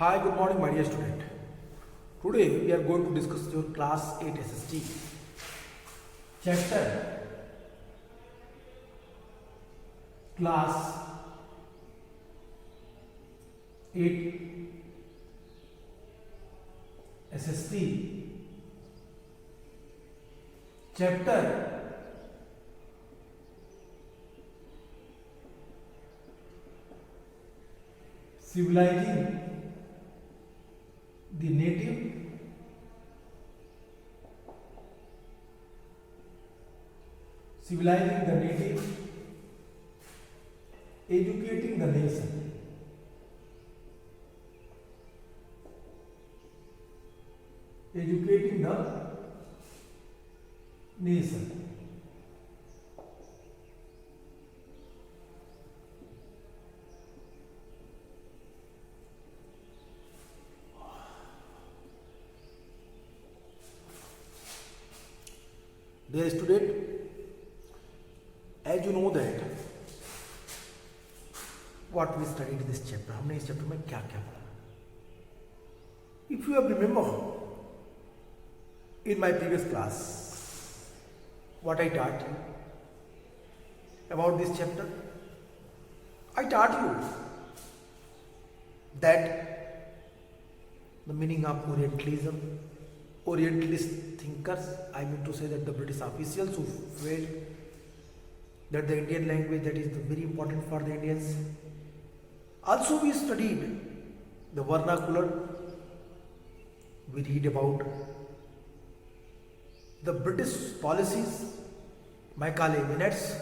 Hi, good morning, my dear student. Today we are going to discuss your class 8 SST chapter class 8 SST chapter civilizing the native educating the nation. Educating the nation. Dear student, as you know that what we studied in this chapter, हमने इस chapter में क्या क्या पढ़ा. If you have remember in my previous class what I taught you about this chapter, I taught you that the meaning of Orientalism, Orientalist thinkers, I mean to say that the British officials who felt that the Indian language that is very important for the Indians. Also we studied the vernacular, we read about the British policies, Macaulay minutes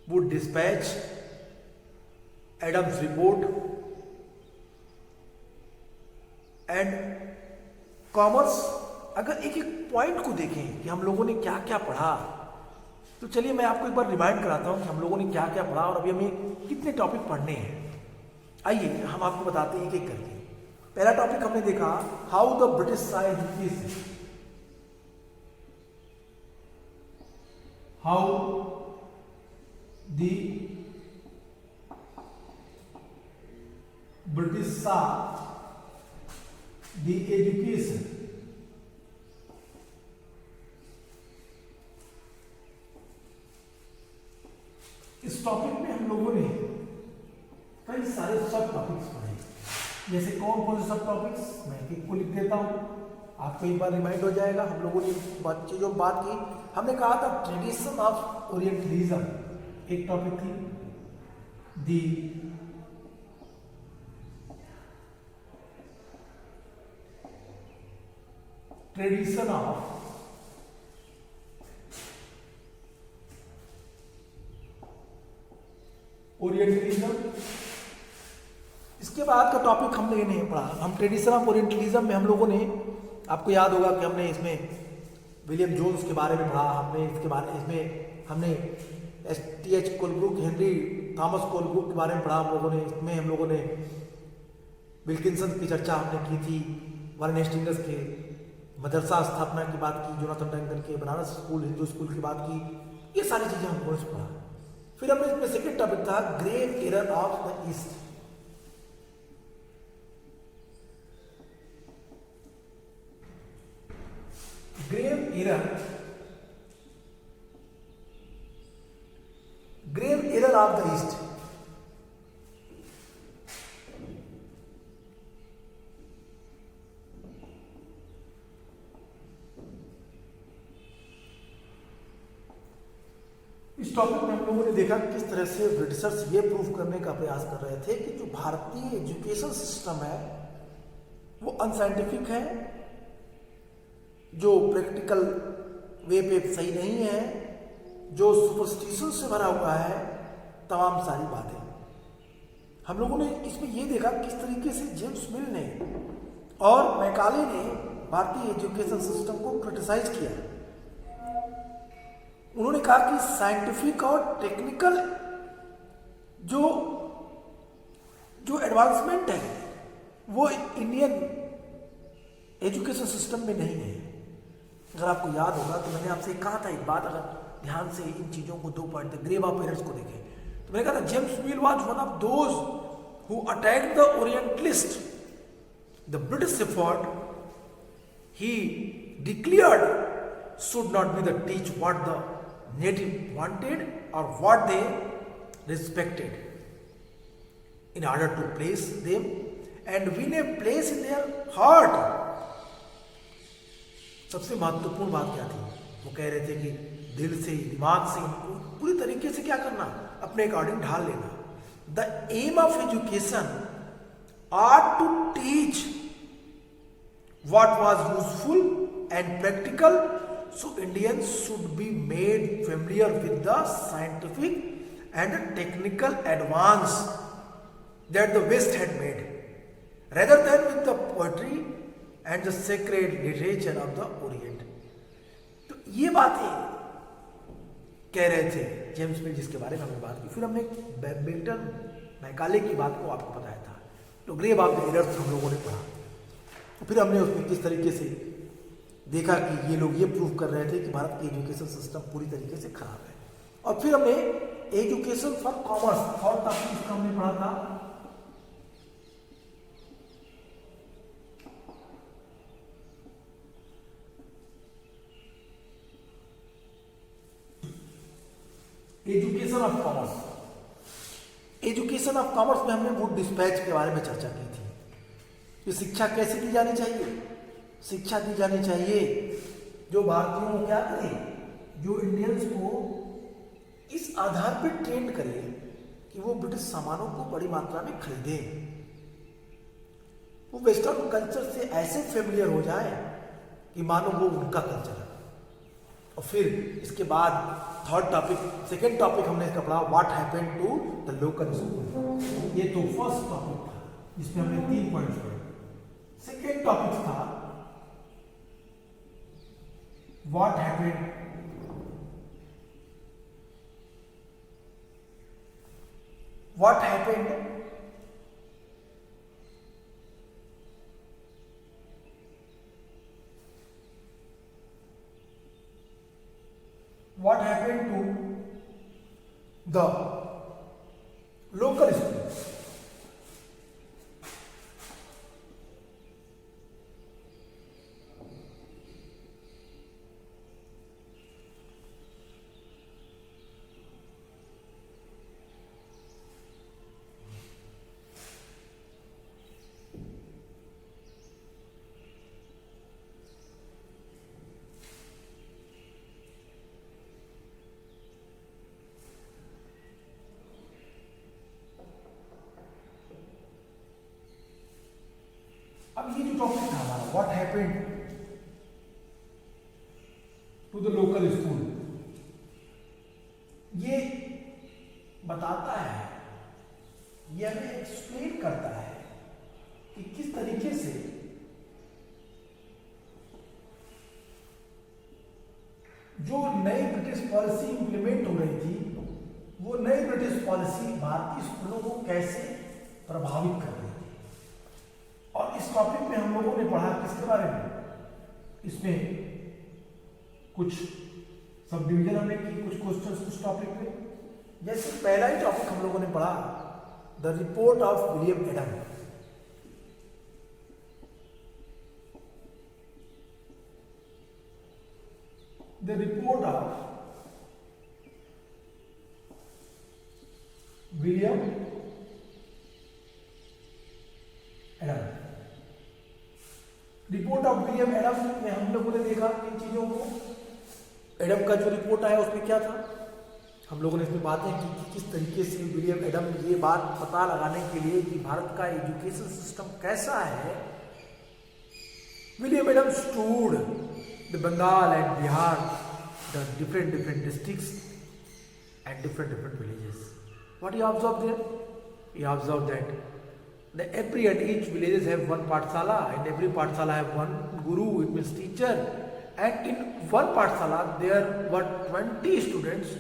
would dispatch, Adams report and commerce. अगर एक एक point को देखें कि हम लोगों ने क्या क्या पढ़ा, तो चलिए मैं आपको एक बार रिमाइंड कराता हूं कि हम लोगों ने क्या क्या पढ़ा और अभी हमें कितने टॉपिक पढ़ने हैं. आइए हम आपको बताते हैं एक एक करके. पहला टॉपिक हमने देखा how the British saw education. How the British saw the education. इस टॉपिक में हम लोगों ने कई सारे सब टॉपिक्स पढ़े. जैसे कौन कौन से सब टॉपिक्स, मैं एक को लिख देता हूं, आपको एक बार रिमाइंड हो जाएगा. हम लोगों ने चीजों बात की. हमने कहा था ट्रेडिशन ऑफ ओरिएंटलिज्म एक टॉपिक थी. दी ट्रेडिशन ऑफ ओरिएंटलिज्म. इसके बाद का टॉपिक हमने ये नहीं पढ़ा. हम ट्रेडिशन ऑफ ओरिएंटलिज्म में हम लोगों ने, आपको याद होगा कि हमने इसमें विलियम जोन्स के बारे में पढ़ा. हमने इसके बारे इसमें हमने STH Colebrook, Henry Thomas Colebrook के बारे में पढ़ा. हम लोगों ने इसमें हम लोगों ने विल्किंसन की चर्चा हमने की थी. वारेन हेस्टिंग्स के मदरसा स्थापना की बात की, जोनाथन डंकन के बनारस स्कूल, हिंदू स्कूल की बात की. ये सारी चीजें हमको पढ़ा. फिर हमने इसमें सेकेंड टॉपिक था grave error of the east. Grave error of the east. इस टॉपिक में हम लोगों ने देखा किस तरह से ब्रिटिशर्स ये प्रूव करने का प्रयास कर रहे थे कि जो भारतीय एजुकेशन सिस्टम है वो अनसाइंटिफिक है, जो प्रैक्टिकल वे पे सही नहीं है, जो सुपरस्टिशन से भरा हुआ है, तमाम सारी बातें. हम लोगों ने इसमें ये देखा किस तरीके से जेम्स मिल ने और मैकाले ने भारतीय एजुकेशन सिस्टम को क्रिटिसाइज किया. उन्होंने कहा कि साइंटिफिक और टेक्निकल जो जो एडवांसमेंट है वो इंडियन एजुकेशन सिस्टम में नहीं है. अगर आपको याद होगा तो मैंने आपसे कहा था एक बात, अगर ध्यान से इन चीज़ों को दो पॉइंट ग्रेव ऑफ एरर्स को देखें तो मैंने कहा था James mill was one of those who attacked the Orientalist, the British effort, he declared, should not be the teach what the native wanted or what they respected, in order to place them and win a place in their heart. सबसे महत्वपूर्ण बात क्या थी? वो कह रहे थे कि दिल से, दिमाग से इनको पूरी तरीके से क्या करना, अपने अकॉर्डिंग ढाल लेना. The aim of education are to teach what was useful and practical, so Indians should be made familiar with the scientific and technical advance that the West had made, rather than with the poetry and the sacred literature of the Orient. तो ये बातें कह रहे थे James मिल, जिसके बारे में हमने बात की. फिर हमने बेल्टन मैकाले की बात को आपको बताया था. तो ग्रेव ऑफ द एरर्स हम लोगों ने पढ़ा. फिर हमने उसमें किस तरीके से देखा कि ये लोग ये प्रूव कर रहे थे कि भारत की एजुकेशन सिस्टम पूरी तरीके से खराब है. और फिर हमने एजुकेशन फॉर कॉमर्स और टॉपिक इसका हमने पढ़ा था. Education of commerce. Education of commerce में हमने वुड डिस्पैच के बारे में चर्चा की थी कि शिक्षा कैसे दी जानी चाहिए. शिक्षा दी जानी चाहिए जो भारतीयों को क्या करे, जो इंडियंस को इस आधार पर ट्रेंड करे कि वो ब्रिटिश सामानों को बड़ी मात्रा में खरीदें, वो वेस्टर्न कल्चर से ऐसे फेमिलियर हो जाए कि मानो वो उनका कल्चर है. और फिर इसके बाद थर्ड टॉपिक, सेकेंड टॉपिक हमने इसका पढ़ा, what happened to the local school. ये तो फर्स्ट टॉपिक था जिसमें हमने 3 पॉइंट्स पढ़े. सेकेंड टॉपिक था what happened what happened to the local schools. अब ये जो टॉपिक था हमारा, what happened to the local school, ये बताता है, ये हमें एक्सप्लेन करता है कि किस तरीके से जो नई ब्रिटिश पॉलिसी इंप्लीमेंट हो रही थी, वो नई ब्रिटिश पॉलिसी भारतीय स्कूलों को कैसे प्रभावित कर रही थी. और इस टॉपिक में हम लोगों ने पढ़ा किसके बारे में, इसमें कुछ सब डिवीजन हमने की, कुछ क्वेश्चंस कुछ टॉपिक में. जैसे पहला ही टॉपिक हम लोगों ने पढ़ा, the report of William Adam. The report of William Adam. Report of William Adam में हम लोगों ने देखा इन चीजों को. एडम का जो रिपोर्ट आया उसमें क्या था, हम लोगों ने इसमें बातें की कि किस तरीके से विलियम एडम ये बात पता लगाने के लिए कि भारत का एजुकेशन सिस्टम कैसा है, William Adam studied the Bengal and Bihar, the different districts and different villages. What you observe there, you observe that every and each villages have one pathshala, and every pathshala have one guru, it means teacher, and in one pathshala there were 20 students,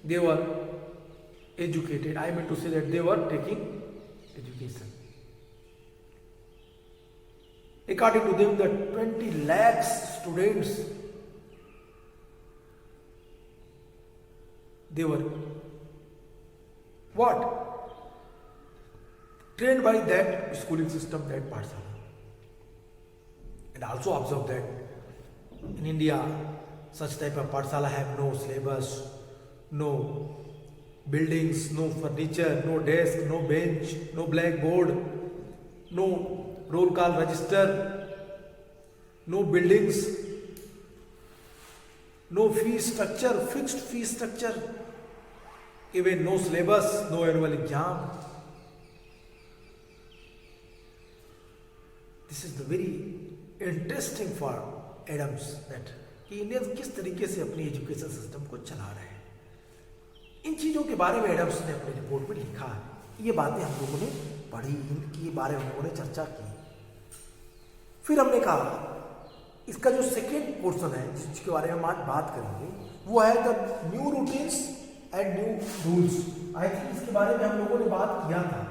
they were educated. I mean to say that they were taking education. According to them, the 20 lakhs students, they were what? trained by that schooling system, that Pathshala. And also observe that in India, such type of Pathshala have no syllabus, no buildings, no furniture, no desk, no bench, no blackboard, no roll call register, no buildings, no fee structure, fixed fee structure, even no syllabus, no annual exam. This is the very interesting for Adams that कि Indians किस तरीके से अपनी education system को चला रहे हैं। इन चीज़ों के बारे में एडम्स ने अपनी रिपोर्ट में लिखा है। ये बातें हम लोगों ने पढ़ी, इनके बारे में हम लोगों ने चर्चा की। फिर हमने कहा इसका जो सेकेंड पोर्शन है जिसके बारे में हम आज बात करेंगे वो है the new routines and new rules. I think इसके बारे में हम लोगों ने बात किया था।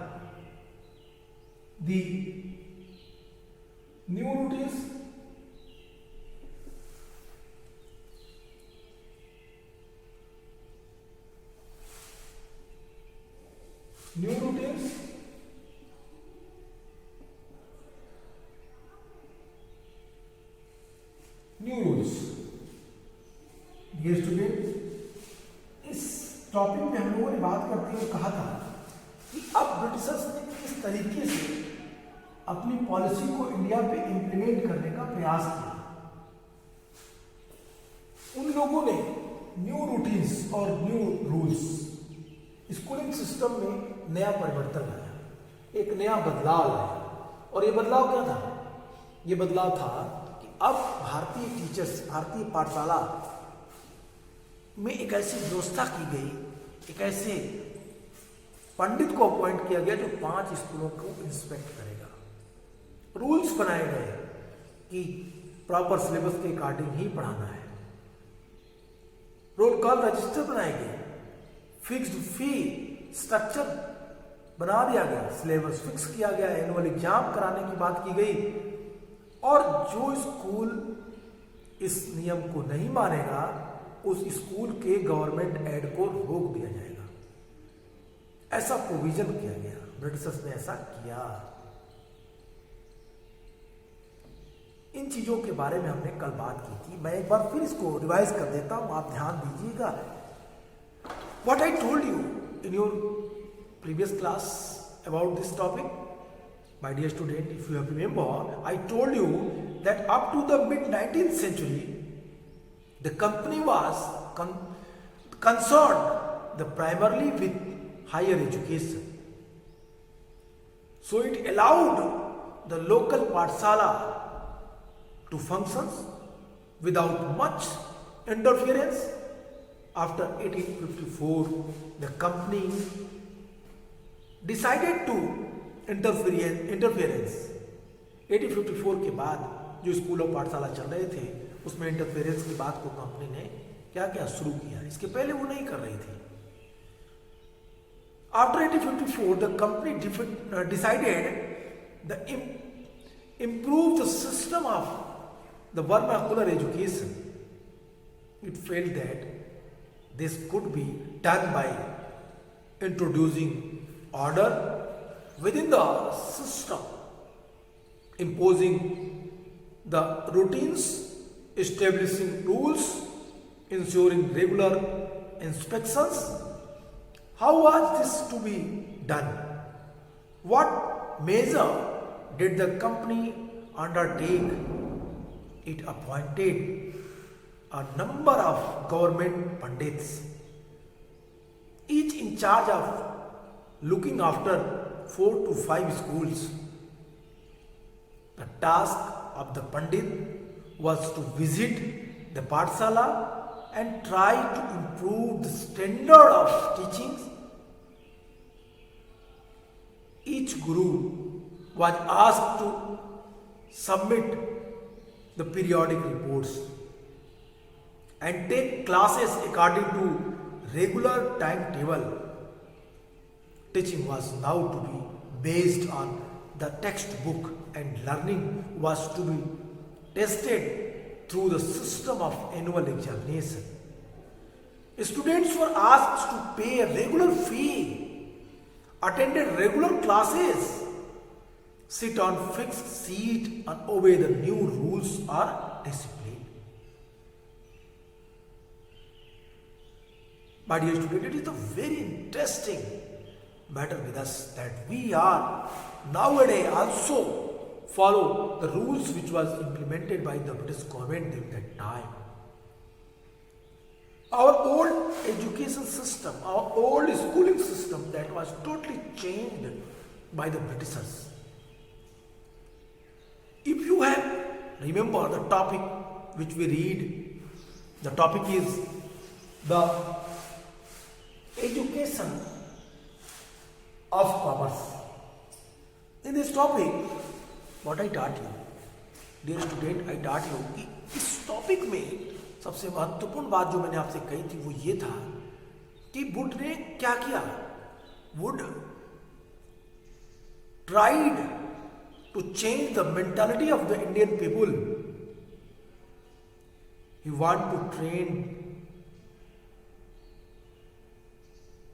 The new routines new routines, new rules। Dear student, इस टॉपिक में हम लोगों ने बात करते हुए कहा था कि अब ब्रिटिशर्स ने किस तरीके से अपनी पॉलिसी को इंडिया पे इम्प्लीमेंट करने का प्रयास किया। उन लोगों ने न्यू रूटीन्स और न्यू रूल्स स्कूलिंग सिस्टम में नया परिवर्तन लाया, एक नया बदलाव लाया। और ये बदलाव क्या था? ये बदलाव था कि अब भारतीय टीचर्स, भारतीय पाठशाला में एक ऐसी व्यवस्था की गई, एक ऐसे पंडित को अपॉइंट किया गया जो 5 स्कूलों को इंस्पेक्ट करेगा। रूल्स बनाए गए कि प्रॉपर सिलेबस के अकॉर्डिंग ही पढ़ाना है। रोल कॉल रजिस्टर बनाए गए, फिक्स्ड फी स्ट्रक्चर बना दिया गया, सिलेबस फिक्स किया गया, एनुअल एग्जाम कराने की बात की गई। और जो स्कूल इस नियम को नहीं मानेगा उस स्कूल के गवर्नमेंट एड को रोक दिया जाएगा, ऐसा प्रोविजन किया गया। ब्रिटिशर्स ने ऐसा किया। इन चीजों के बारे में हमने कल बात की थी। मैं एक बार फिर इसको रिवाइज कर देता हूं, आप ध्यान दीजिएगा। What I told you in your previous class about this topic, my dear student, if you have remember, I told you that up to the mid-19th century, the company was concerned primarily with higher education. So it allowed the local Pathshala to function without much interference. After 1854, the company decided to interference। 1854 के बाद जो school और पाठशाला चल रहे थे उसमें interference की बात को कंपनी ने क्या क्या शुरू किया, इसके पहले वो नहीं कर रही थी। After 1854, the company decided the improve the system of the vernacular education. It felt that this could be done by introducing order within the system, imposing the routines, establishing rules, ensuring regular inspections. How was this to be done? What measure did the company undertake? It appointed a number of government pandits, each in charge of looking after 4 to 5 schools. The task of the pandit was to visit the Pathshala and try to improve the standard of teaching. Each guru was asked to submit the periodic reports and take classes according to regular timetable. Teaching was now to be based on the textbook and learning was to be tested through the system of annual examination. Students were asked to pay a regular fee attended regular classes, sit on fixed seat and obey the new rules or discipline. My dear student, it is a very interesting matter with us that we are nowadays also follow the rules which was implemented by the British government during that time. Our old education system, our old schooling system, that was totally changed by the Britishers. If you have, remember the topic which we read, the topic is the education of commerce. In this topic, what I taught you, dear student, I taught you कि इस topic में सबसे महत्वपूर्ण बात जो मैंने आपसे कही थी वो ये था कि वुड ने क्या किया. Wood tried to change the mentality of the Indian people. He want to train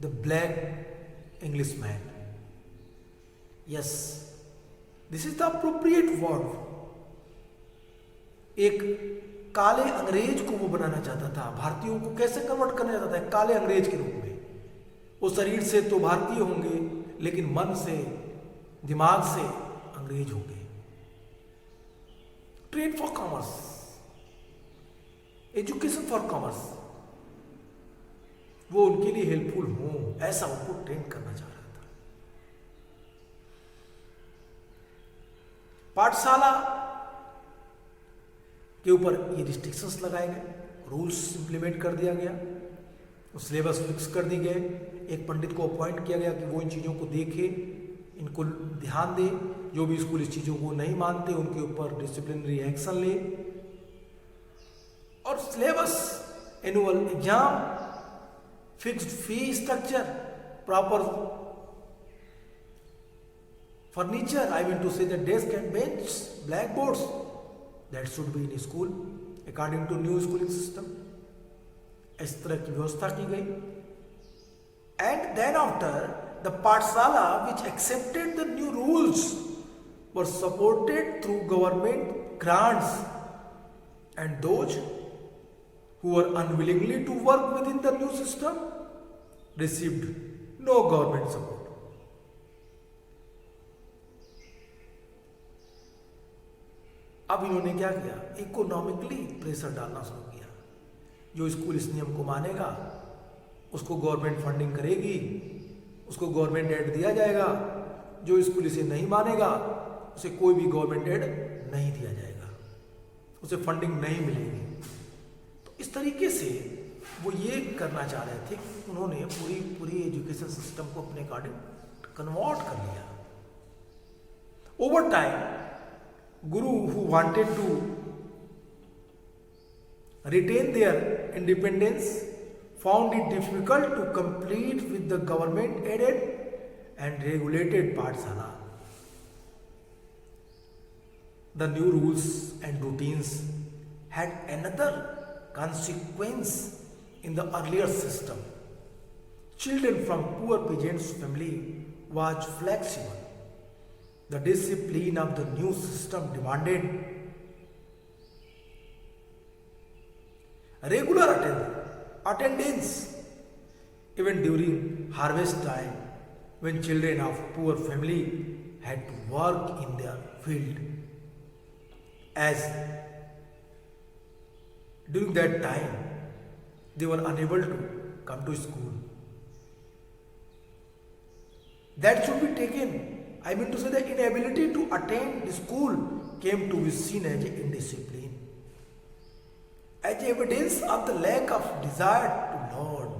the black English man. Yes, this is the appropriate word. एक काले अंग्रेज को वो बनाना चाहता था. भारतीयों को कैसे कन्वर्ट करना चाहता था? काले अंग्रेज के रूप में. वो शरीर से तो भारतीय होंगे लेकिन मन से, दिमाग से अंग्रेज होंगे. Train for commerce, education for commerce, वो उनके लिए हेल्पफुल हो, ऐसा उनको ट्रेन करना चाह रहा था. पाठशाला के ऊपर ये रिस्ट्रिक्शंस लगाए गए, रूल्स इंप्लीमेंट कर दिया गया, सिलेबस फिक्स कर दी गए. एक पंडित को अपॉइंट किया गया कि वो इन चीज़ों को देखे, इनको ध्यान दे. जो भी स्कूल इस चीज़ों को नहीं मानते उनके ऊपर डिसिप्लिनरी एक्शन ले. और syllabus, annual exam, fixed fee structure, proper furniture, I mean to say the desk and bench, black boards, that should be in school according to new schooling system. इस तरह की व्यवस्था की गई. And then after, the Pathshala which accepted the new rules were supported through government grants, and those who were unwillingly to work within the new system received no government support. अब इन्होंने क्या किया? इकोनॉमिकली प्रेशर डालना शुरू किया. जो school इस नियम को मानेगा उसको गवर्नमेंट फंडिंग करेगी, उसको गवर्नमेंट एड दिया जाएगा. जो स्कूल इसे नहीं मानेगा उसे कोई भी गवर्नमेंट एड नहीं दिया जाएगा, उसे फंडिंग नहीं मिलेगी. तो इस तरीके से वो ये करना चाह रहे थे कि उन्होंने पूरी एजुकेशन सिस्टम को अपने अकॉर्डिंग कन्वर्ट कर लिया. Over time, Guru who wanted to retain their independence found it difficult to compete with the government aided and regulated Pathshala. The new rules and routines had another consequence in the earlier system. Children from poor peasants' family was flexible. The discipline of the new system demanded regular attendance even during harvest time, when children of poor family had to work in their field, as during that time they were unable to come to school. That should be taken, I mean to say the inability to attend school came to be seen as indiscipline, as evidence of the lack of desire to learn.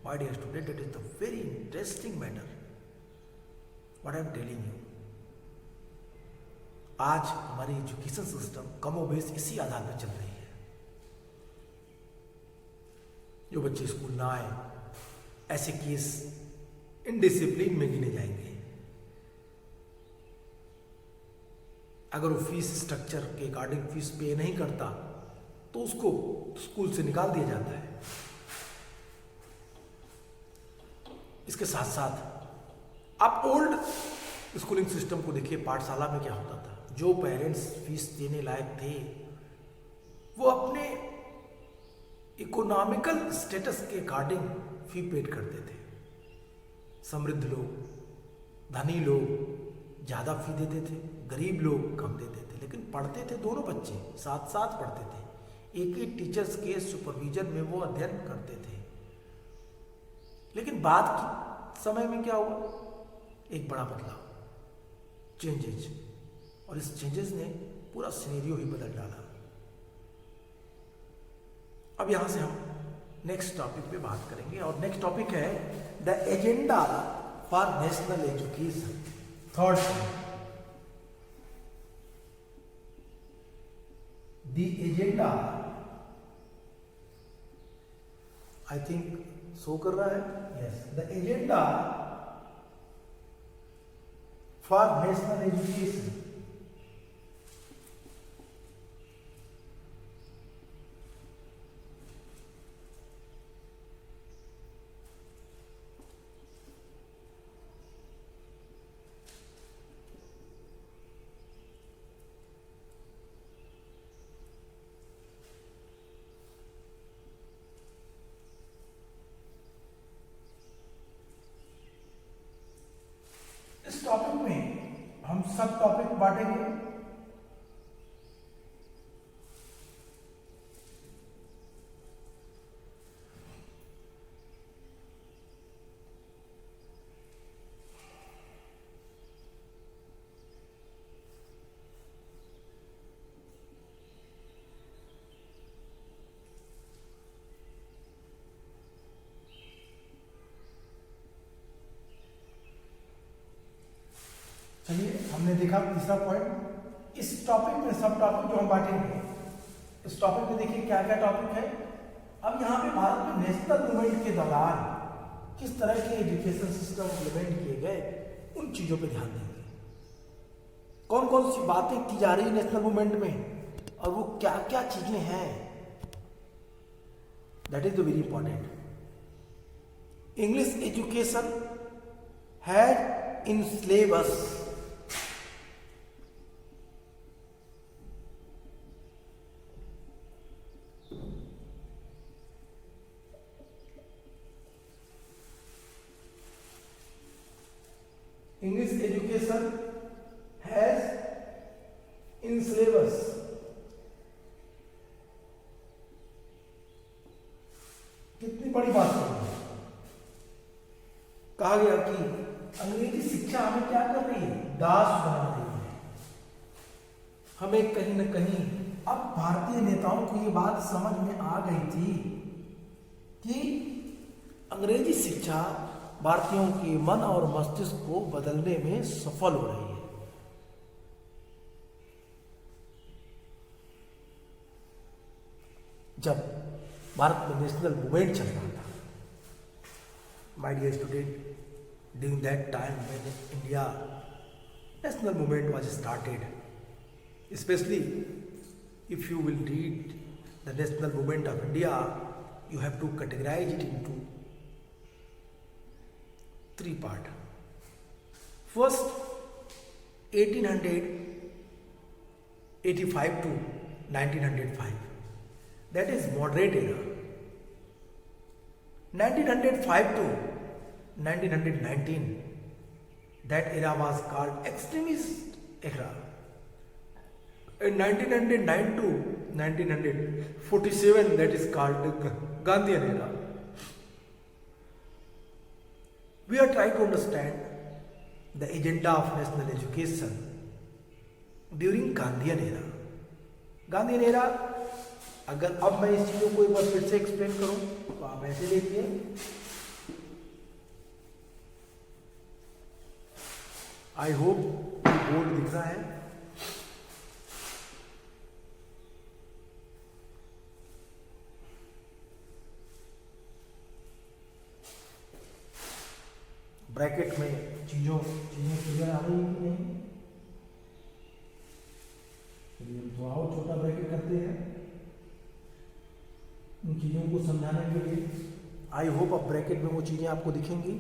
My dear student, it is a very interesting matter what I am telling you. आज हमारी education system कमोबेश इसी आधार पर चल रही है. जो बच्चे स्कूल ना आए, ऐसे केस इनडिसिप्लिन में गिने जाएंगे. अगर वो फीस स्ट्रक्चर के अकॉर्डिंग फीस पे नहीं करता तो उसको स्कूल से निकाल दिया जाता है. इसके साथ साथ आप ओल्ड स्कूलिंग सिस्टम को देखिए, पाठशाला में क्या होता था, जो पेरेंट्स फीस देने लायक थे वो अपने इकोनॉमिकल स्टेटस के अकॉर्डिंग फी पेड करते थे। समृद्ध लोग, धनी लोग ज़्यादा फी देते थे, गरीब लोग कम देते थे, लेकिन पढ़ते थे दोनों बच्चे, साथ साथ पढ़ते थे, एक ही टीचर्स के सुपरविजन में वो अध्ययन करते थे। लेकिन बाद के समय में क्या हुआ, एक बड़ा बदलाव, चेंजेज, और इस चेंजेस ने पूरा सिनेरियो ही बदल डाला। अब यहां से हम नेक्स्ट टॉपिक पे बात करेंगे, और नेक्स्ट टॉपिक है the agenda for national education. Third, the agenda, I think show कर रहा है, yes, the agenda for national education. इस टॉपिक में हम सब टॉपिक बांटेंगे। चलिए, हमने देखा तीसरा पॉइंट। इस टॉपिक में सब टॉपिक जो हम बांटेंगे, इस टॉपिक में देखिए क्या क्या टॉपिक है। अब यहाँ पे भारत में नेशनल मूवमेंट के दौरान किस तरह के एजुकेशन सिस्टम इम्प्लीमेंट किए गए, उन चीजों पे ध्यान देंगे। कौन कौन सी बातें की जा रही है नेशनल मूवमेंट में, और वो क्या क्या चीजें हैं, that is the very important. English education has in syllabus English education has in syllabus कितनी बड़ी बात है। कहा गया कि अंग्रेजी शिक्षा हमें क्या कर रही है, दास बना रही है। हमें कहीं न कहीं अब भारतीय नेताओं को ये बात समझ में आ गई थी कि अंग्रेजी शिक्षा भारतीयों के मन और मस्तिष्क को बदलने में सफल हो रही है। जब भारत में नेशनल मूवमेंट चल रहा था, my dear student, during that time when India national movement was started, specially if you will read the national movement of India, you have to categorize it into three parts. First, 1885 to 1905, that is moderate era. 1905 to 1919, that era was called extremist era. In 1909 to 1947, that is called Gandhian era. We are trying to understand the agenda of national education during Gandhian era. Gandhian era, अगर अब मैं इस चीज़ों को एक बार फिर से explain करूं तो आप ऐसे देखिए, आई होप बोर्ड दिख रहा है। ब्रैकेट में चीजें क्लियर आ रही है कि नहीं? चलिए तो आओ छोटा ब्रैकेट करते हैं उन चीज़ों को समझाने के लिए। आई होप अब ब्रैकेट में वो चीज़ें आपको दिखेंगी।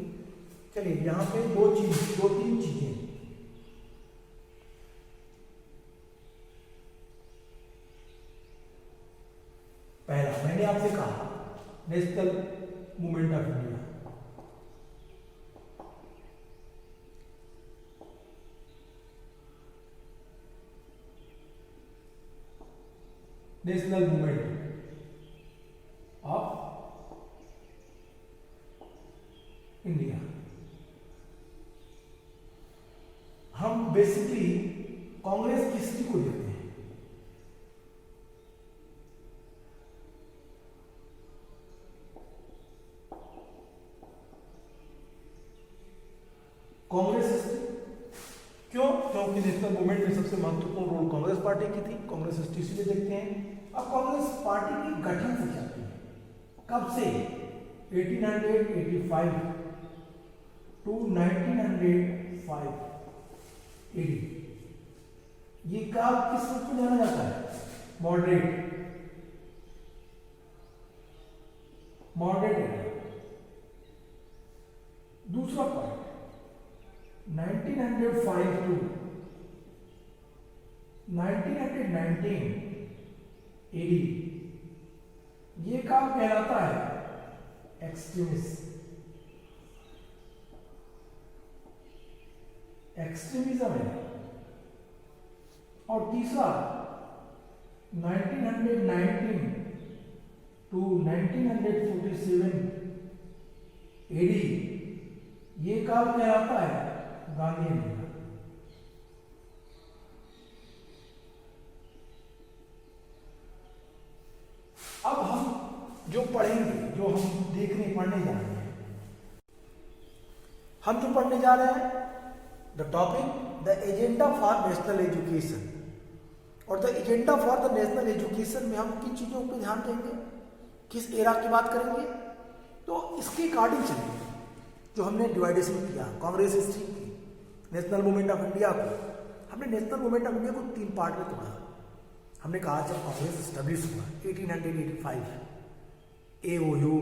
चलिए यहाँ पे दो तीन चीजें। पहला, मैंने आपसे कहा national movement of India. National movement of India. हम बेसिकली कांग्रेस की हिस्ट्री को देखते हैं। कांग्रेस हिस्ट्री क्यों? क्योंकि नेशनल मूवमेंट में सबसे महत्वपूर्ण रोल कांग्रेस पार्टी की थी। कांग्रेस हिस्ट्री से देखते हैं। अब कांग्रेस पार्टी की गठन से चलती है, कब से? 1885 टू 1905 एडी। ये काल किस रूप में जाना जाता है? Moderate area. दूसरा पॉइंट, 1905 टू 1919 एडी, ये काल कहलाता है एक्सट्रीमिज्म है। और तीसरा 1919 टू 1947 एडी, ये काल कहलाता है गांधीयन एरा। अब हम जो पढ़ेंगे, जो हम पढ़ने जा रहे हैं, हम जो पढ़ने जा रहे हैं, the topic the agenda for national education. और the agenda for the national education में हम किन चीजों पर ध्यान देंगे, किस एरा की बात करेंगे, तो इसके अकॉर्डिंग चलिए जो हमने डिवाइडेशन किया, कांग्रेस हिस्ट्री की, नेशनल मूवमेंट ऑफ इंडिया को, हमने नेशनल मूवमेंट ऑफ इंडिया को 3 पार्ट में तोड़ा। हमने कहा जब कांग्रेस स्टैब्लिश हुआ 1885, AOU,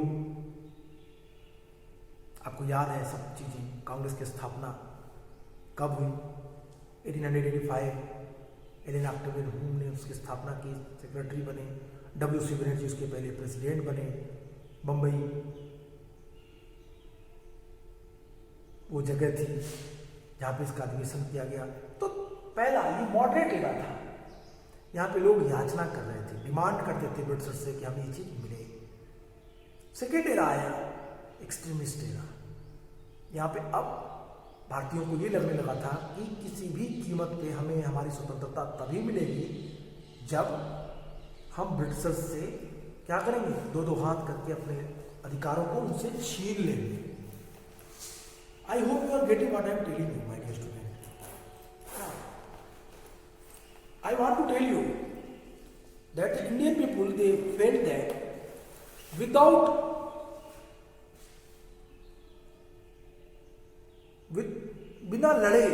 आपको याद है सब चीजें। कांग्रेस की स्थापना कब हुई? 1885। एलन ऑक्टेवियन हुम ने उसकी स्थापना की, सेक्रेटरी बने। WC बनर्जी उसके पहले प्रेसिडेंट बने। बम्बई वो जगह थी जहाँ पे इसका अधिवेशन किया गया। तो पहला ये मॉडरेट एरा था, यहाँ पे लोग याचना कर रहे थे, डिमांड करते थे ब्रिटिशर्स से कि हमें ये चीज मिले। सेकेंड एरा आया एक्सट्रीमिस्ट एरा। यहाँ पे अब भारतीयों को ये लगने लगा था कि किसी भी कीमत पे हमें हमारी स्वतंत्रता तभी मिलेगी जब हम ब्रिटिशर्स से क्या करेंगे, दो हाथ करके अपने अधिकारों को उनसे छीन लेंगे। I hope you are getting what I am telling you, my dear student. I want to tell you that the Indian people, they felt that बिना लड़े,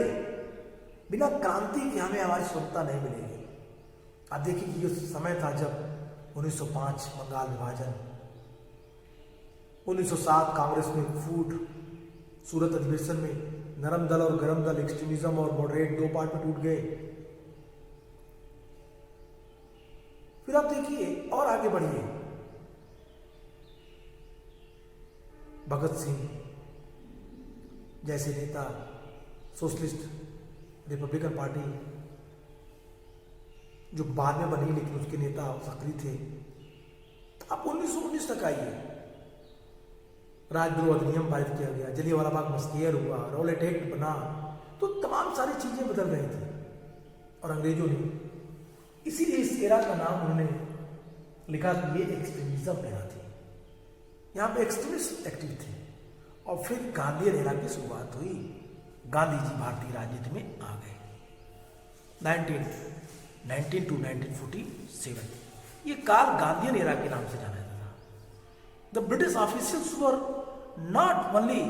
बिना क्रांति के हमें हमारी स्वतंत्रता नहीं मिलेगी। अब देखिए ये समय था जब 1905 बंगाल विभाजन, 1907 कांग्रेस में फूट, सूरत अधिवेशन में नरम दल और गरम दल, एक्सट्रीमिज्म और मॉडरेट 2 पार्ट में टूट गए। फिर आप देखिए और आगे बढ़िए, भगत सिंह जैसे नेता, सोशलिस्ट रिपब्लिकन पार्टी जो बाद में बनी लेकिन उसके नेता सक्रिय थे। अब 1919 तक आइए, राजद्रोह अधिनियम पारित किया गया, जलियांवाला बाग मस्केयर हुआ, रॉलेट एक्ट बना, तो तमाम सारी चीजें बदल रही थी। और अंग्रेजों ने इसीलिए इस एरा का नाम उन्होंने लिखा कि ये एक्सट्रीमिज्म एरा थी। यहाँ पे एक्सट्रीमिस्ट एक्टिव थे। और फिर गांधीयन एरा की शुरुआत हुई। गांधी जी भारतीय राजनीति में आ गए 1919 टू 1947। ये काल गांधीयन एरा के नाम से जाना जाता था। The British officials were not only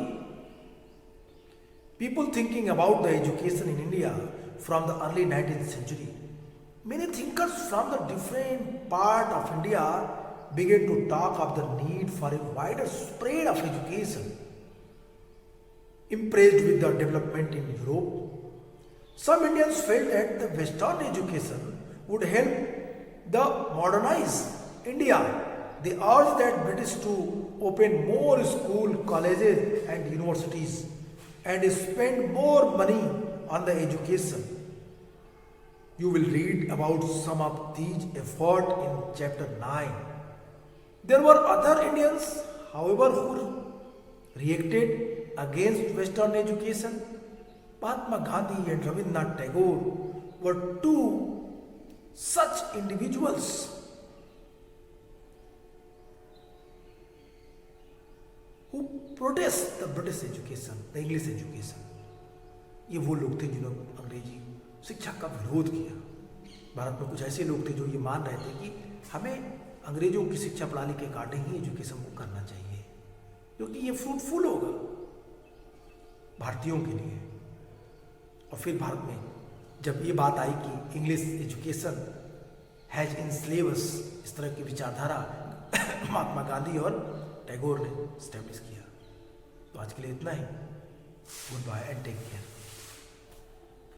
people thinking about the education in India from the early 19th century. Many thinkers from the different part of India began to talk of the need for a wider spread of education impressed with the development in Europe. Some Indians felt that the Western education would help the modernize India. They urged that British to open more school, colleges and universities and spend more money on the education. You will read about some of these efforts in chapter 9. There were other Indians, however, who reacted against Western education. Mahatma Gandhi and Rabindranath Tagore were two such individuals. Who protest the British education, the English education. ये वो लोग थे जिन्होंने अंग्रेजी शिक्षा का विरोध किया। भारत में कुछ ऐसे लोग थे जो ये मान रहे थे कि हमें अंग्रेजों की शिक्षा प्रणाली के अकॉर्डिंग ही एजुकेशन को करना चाहिए, क्योंकि ये फ्रूटफुल होगा भारतीयों के लिए। और फिर भारत में जब ये बात आई कि English education has in syllabus, इस तरह की विचारधारा महात्मा गांधी और टैगोर ने स्टैब्लिश किया। तो आज के लिए इतना ही। Goodbye and take care.